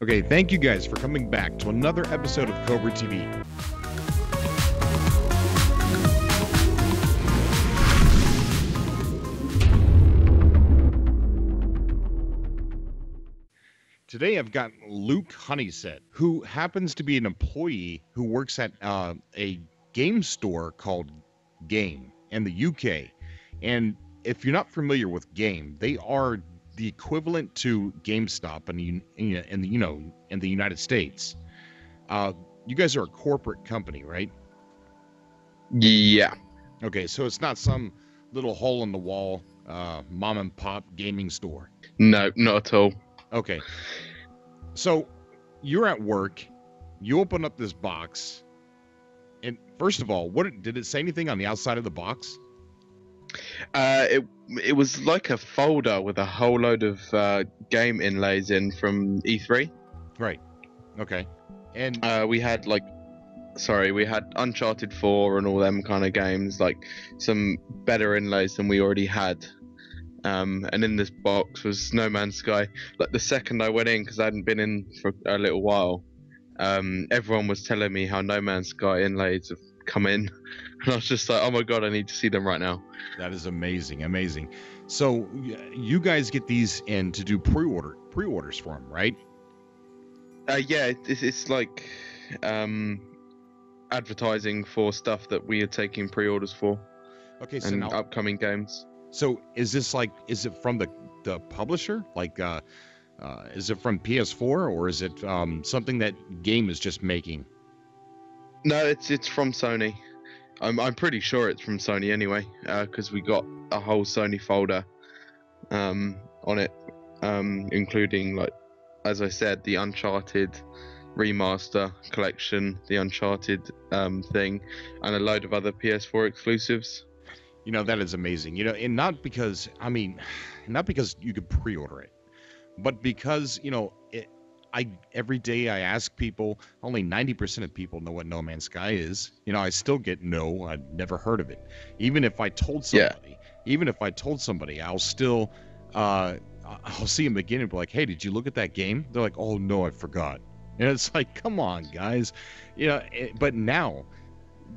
Okay, thank you guys for coming back to another episode of Cobra TV. Today I've got Luke Honeyset, who happens to be an employee who works at a game store called Game in the UK. And if you're not familiar with Game, they are the equivalent to GameStop in the United States. You guys are a corporate company, right? Yeah. Okay, so it's not some little hole in the wall mom and pop gaming store. No, not at all. Okay. So you're at work, you open up this box, and first of all, what did it say anything on the outside of the box? It was like a folder with a whole load of game inlays in from E3. Right. Okay. And we had Uncharted 4 and all them kind of games, like some better inlays than we already had. And in this box was No Man's Sky. Like the second I went in, because I hadn't been in for a little while, everyone was telling me how No Man's Sky inlays have come in, and I was just like, oh my god, I need to see them right now. That is amazing. So you guys get these in to do pre-orders for them, right? Yeah, it's like advertising for stuff that we are taking pre-orders for. Okay, so and now upcoming games. So is it from the publisher? Like, is it from PS4 or is it something that Game is just making? No, it's from Sony. I'm pretty sure it's from Sony anyway, because we got a whole Sony folder on it, including, like, as I said, the Uncharted remaster collection, the Uncharted thing, and a load of other PS4 exclusives. You know, that is amazing. You know, and not because you could pre-order it, but because, you know, every day I ask people, only 90% of people know what No Man's Sky is. You know, I still get no, I've never heard of it. Even if I told somebody, I'll still, I'll see them again and be like, hey, did you look at that game? They're like, oh no, I forgot. And it's like, come on, guys. You know, but now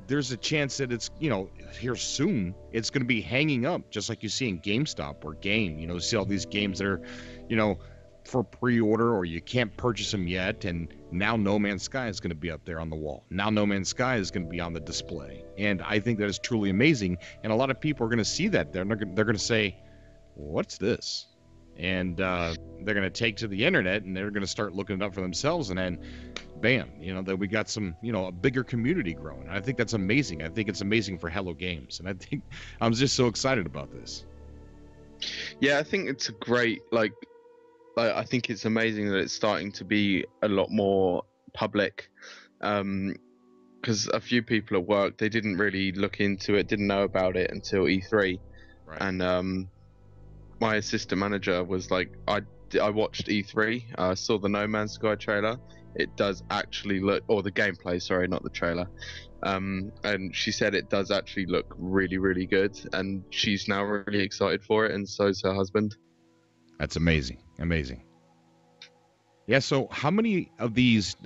there's a chance that it's, you know, here soon, it's going to be hanging up just like you see in GameStop or Game. You know, see all these games that are, you know, for pre-order or you can't purchase them yet, and now No Man's Sky is going to be up there on the wall. Now No Man's Sky is going to be on the display, and I think that is truly amazing. And a lot of people are going to see that there, and they're going to say, what's this? And they're going to take to the internet and they're going to start looking it up for themselves, and then bam, you know, that we got some, you know, a bigger community growing. And I think that's amazing. I think it's amazing for Hello Games, and I think I'm just so excited about this. Yeah, I think it's a great, like I think it's amazing that it's starting to be a lot more public, because a few people at work, they didn't really look into it, didn't know about it until E3. Right. And my assistant manager was like, I watched E3, saw the No Man's Sky trailer. It does actually look, or the gameplay, sorry, not the trailer. And she said it does actually look really, really good, and she's now really excited for it, and so's her husband. That's amazing. Yeah, so how many of these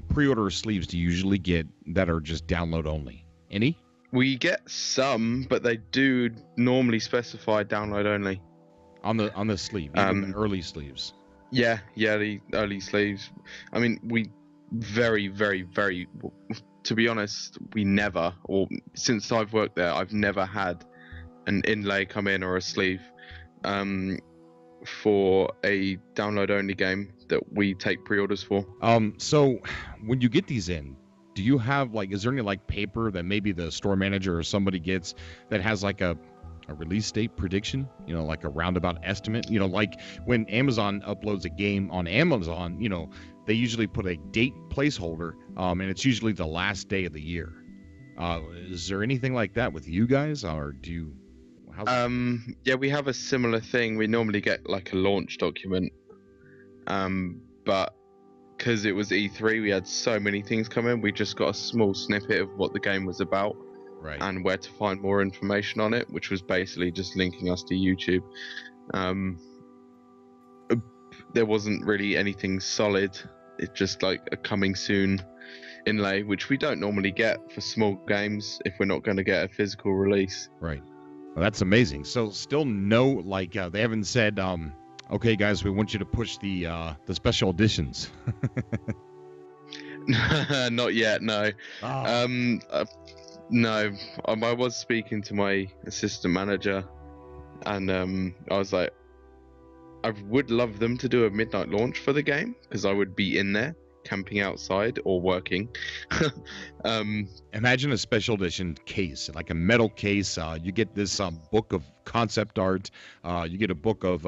pre-order sleeves do you usually get that are just download only? Any? We get some, but they do normally specify download only. On the sleeve, even the early sleeves. Yeah, the early sleeves. I mean, we very, very, very, to be honest, we never, or since I've worked there, I've never had an inlay come in or a sleeve for a download only game that we take pre-orders for. So when you get these in, do you have, like, is there any, like, paper that maybe the store manager or somebody gets that has like a release date prediction, you know, like a roundabout estimate? You know, like when Amazon uploads a game on Amazon, you know, they usually put a date placeholder, and it's usually the last day of the year. Is there anything like that with you guys, or do you? Yeah, we have a similar thing. We normally get like a launch document, but because it was E3, we had so many things come in, we just got a small snippet of what the game was about. Right. And where to find more information on it, which was basically just linking us to YouTube. There wasn't really anything solid it's just like a coming soon inlay, which we don't normally get for small games if we're not going to get a physical release. Right. Well, that's amazing. So still no, like, they haven't said, okay, guys, we want you to push the special editions. Not yet, no. Oh. No, I was speaking to my assistant manager, and I was like, I would love them to do a midnight launch for the game, because I would be in there camping outside or working. Imagine a special edition case, like a metal case. You get this book of concept art. You get a book of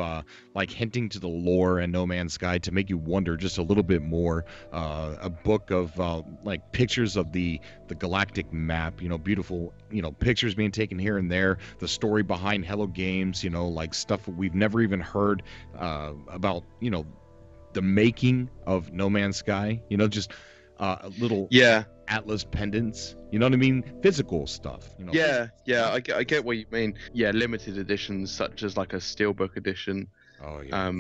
like hinting to the lore and No Man's Sky to make you wonder just a little bit more. A book of like pictures of the galactic map. Beautiful. Pictures being taken here and there. The story behind Hello Games. Like stuff we've never even heard about. The making of No Man's Sky, just little Atlas pendants, you know what I mean? Physical stuff. Yeah, I get what you mean. Yeah, limited editions such as like a steelbook edition. Oh yeah.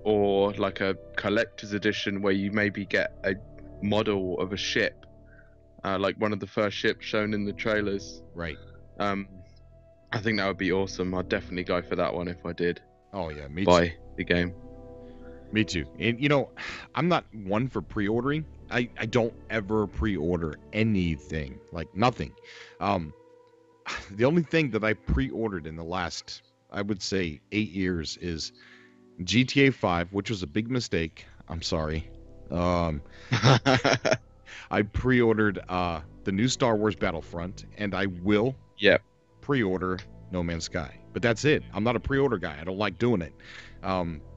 Or like a collector's edition where you maybe get a model of a ship, like one of the first ships shown in the trailers. Right. I think that would be awesome. I'd definitely go for that one if I did. Oh yeah, me buy too. the game. Me too. And I'm not one for pre-ordering. I don't ever pre-order anything, like nothing. The only thing that I pre-ordered in the last, I would say, 8 years is GTA 5, which was a big mistake. I'm sorry. I pre-ordered the new Star Wars Battlefront, and I will pre-order No Man's Sky. But that's it. I'm not a pre-order guy. I don't like doing it.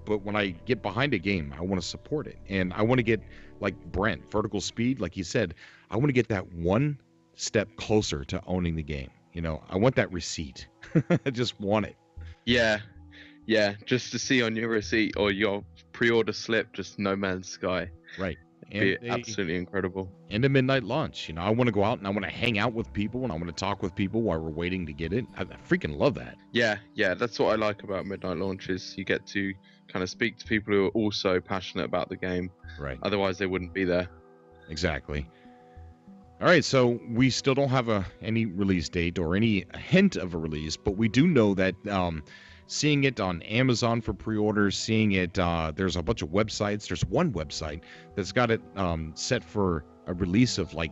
But when I get behind a game, I want to support it. And I want to get, like Brent, vertical speed, like you said, I want to get that one step closer to owning the game. I want that receipt. I just want it. Yeah, just to see on your receipt or your pre-order slip, just No Man's Sky. Right. It'd be absolutely incredible. And a midnight launch. I want to go out and I want to hang out with people and I want to talk with people while we're waiting to get it. I freaking love that. Yeah, that's what I like about midnight launches. You get to kind of speak to people who are also passionate about the game. Right. Otherwise, they wouldn't be there. Exactly. All right, so we still don't have any release date or any hint of a release, but we do know that seeing it on Amazon for pre-orders, seeing it, there's a bunch of websites. There's one website that's got it set for a release of like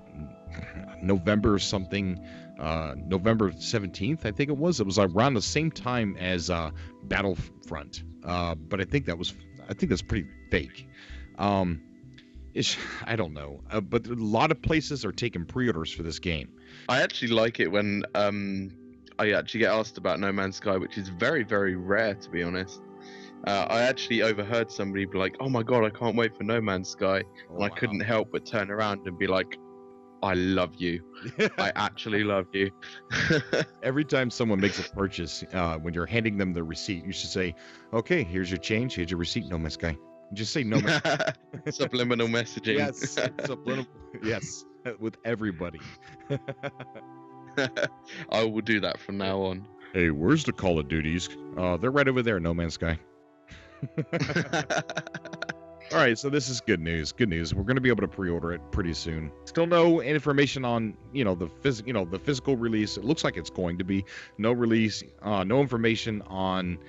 November something, November 17th, I think it was. It was around the same time as Battlefront, but I think that's pretty fake. I don't know, but a lot of places are taking pre-orders for this game. I actually like it when I actually get asked about No Man's Sky, which is very, very rare, to be honest. I actually overheard somebody be like, "Oh my god, I can't wait for No Man's Sky," and I couldn't help but turn around and be like, "I love you. I actually love you." Every time someone makes a purchase, when you're handing them the receipt, you should say, "Okay, here's your change. Here's your receipt, No Man's Sky." Just say No Man's Sky. Subliminal messaging. Yes, subliminal. Yes, with everybody. I will do that from now on. Hey, where's the Call of Duties? They're right over there, No Man's Sky. All right, so this is good news. Good news. We're going to be able to pre-order it pretty soon. Still no information on, the physical release. It looks like it's going to be no release, no information on,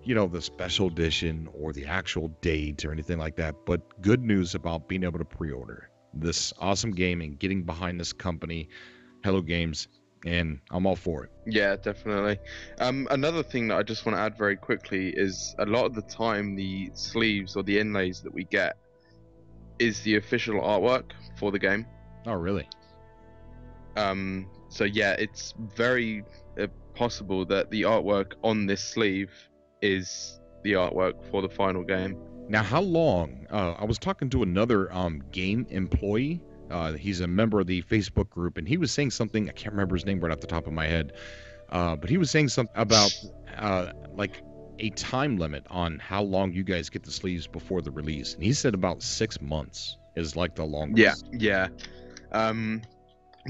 the special edition or the actual date or anything like that. But good news about being able to pre-order this awesome game and getting behind this company, Hello Games, and I'm all for it. Yeah, definitely. Another thing that I just want to add very quickly is a lot of the time the sleeves or the inlays that we get is the official artwork for the game. Oh, really? So yeah, it's very possible that the artwork on this sleeve is the artwork for the final game. Now, how long? I was talking to another game employee. He's a member of the Facebook group, and he was saying something. I can't remember his name right off the top of my head, but he was saying something about like a time limit on how long you guys get the sleeves before the release, and he said about 6 months is like the longest. Yeah.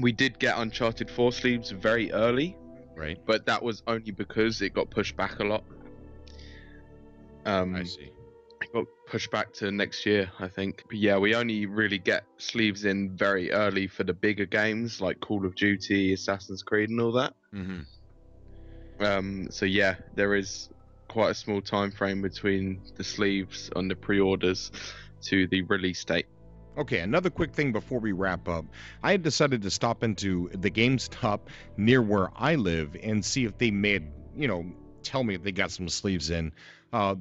We did get Uncharted 4 sleeves very early, right? But that was only because it got pushed back a lot. I see. It got pushed back to next year, I think. But yeah, we only really get sleeves in very early for the bigger games like Call of Duty, Assassin's Creed, and all that. So yeah, there is quite a small time frame between the sleeves on the pre-orders to the release date. Okay, another quick thing before we wrap up. I had decided to stop into the GameStop near where I live and see if they made, tell me if they got some sleeves in.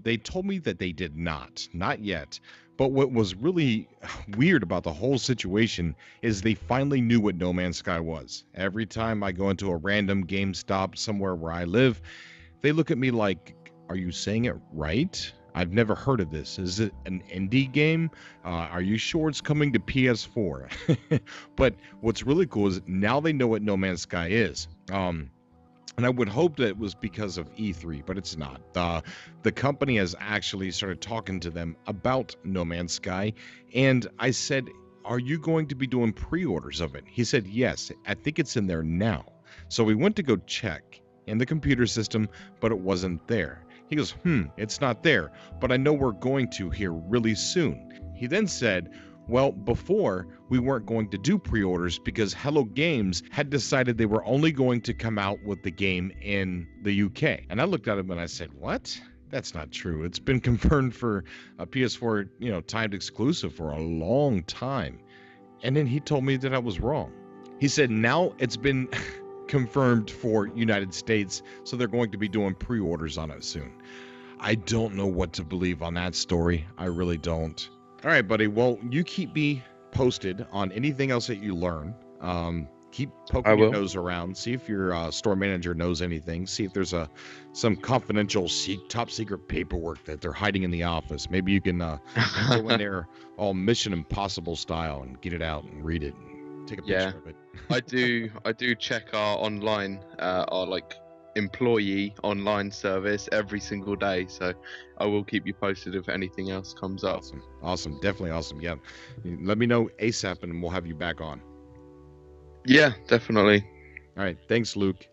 They told me that they did not yet. But what was really weird about the whole situation is they finally knew what No Man's Sky was. Every time I go into a random GameStop somewhere where I live, they look at me like, are you saying it right? I've never heard of this. Is it an indie game? Are you sure it's coming to PS4? But what's really cool is now they know what No Man's Sky is. And I would hope that it was because of E3, but it's not. The company has actually started talking to them about No Man's Sky, and I said, are you going to be doing pre-orders of it? He said, yes, I think it's in there now. So we went to go check in the computer system, but it wasn't there. He goes, it's not there, but I know we're going to here really soon. He then said, well, before we weren't going to do pre-orders because Hello Games had decided they were only going to come out with the game in the UK. And I looked at him and I said, what? That's not true. It's been confirmed for a PS4, timed exclusive for a long time. And then he told me that I was wrong. He said, now it's been confirmed for United States, so they're going to be doing pre-orders on it soon. I don't know what to believe on that story. I really don't. All right, buddy. Well, you keep me posted on anything else that you learn. Keep poking your nose around. See if your store manager knows anything. See if there's some confidential top secret paperwork that they're hiding in the office. Maybe you can go in there all Mission Impossible style and get it out and read it and take a picture of it. I do check our online, our like employee online service every single day, so I will keep you posted if anything else comes up. Awesome, definitely awesome. Yeah, let me know ASAP and we'll have you back on. Yeah, definitely. All right, thanks, Luke.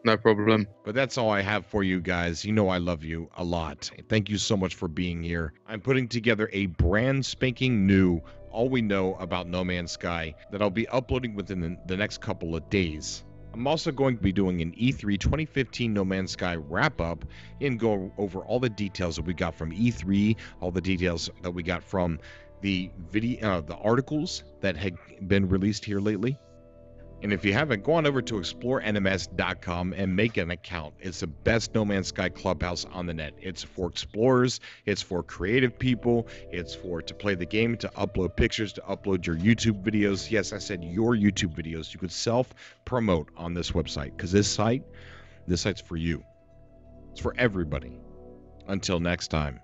No problem. But that's all I have for you guys. You know I love you a lot. Thank you so much for being here. I'm putting together a brand spanking new All We Know About No Man's Sky that I'll be uploading within the next couple of days. I'm also going to be doing an E3 2015 No Man's Sky wrap-up and go over all the details that we got from E3, all the details that we got from the the articles that had been released here lately. And if you haven't, go on over to explorenms.com and make an account. It's the best No Man's Sky clubhouse on the net. It's for explorers, it's for creative people, it's to play the game, to upload pictures, to upload your YouTube videos. Yes, I said your YouTube videos. You could self-promote on this website because this site's for you. It's for everybody. Until next time.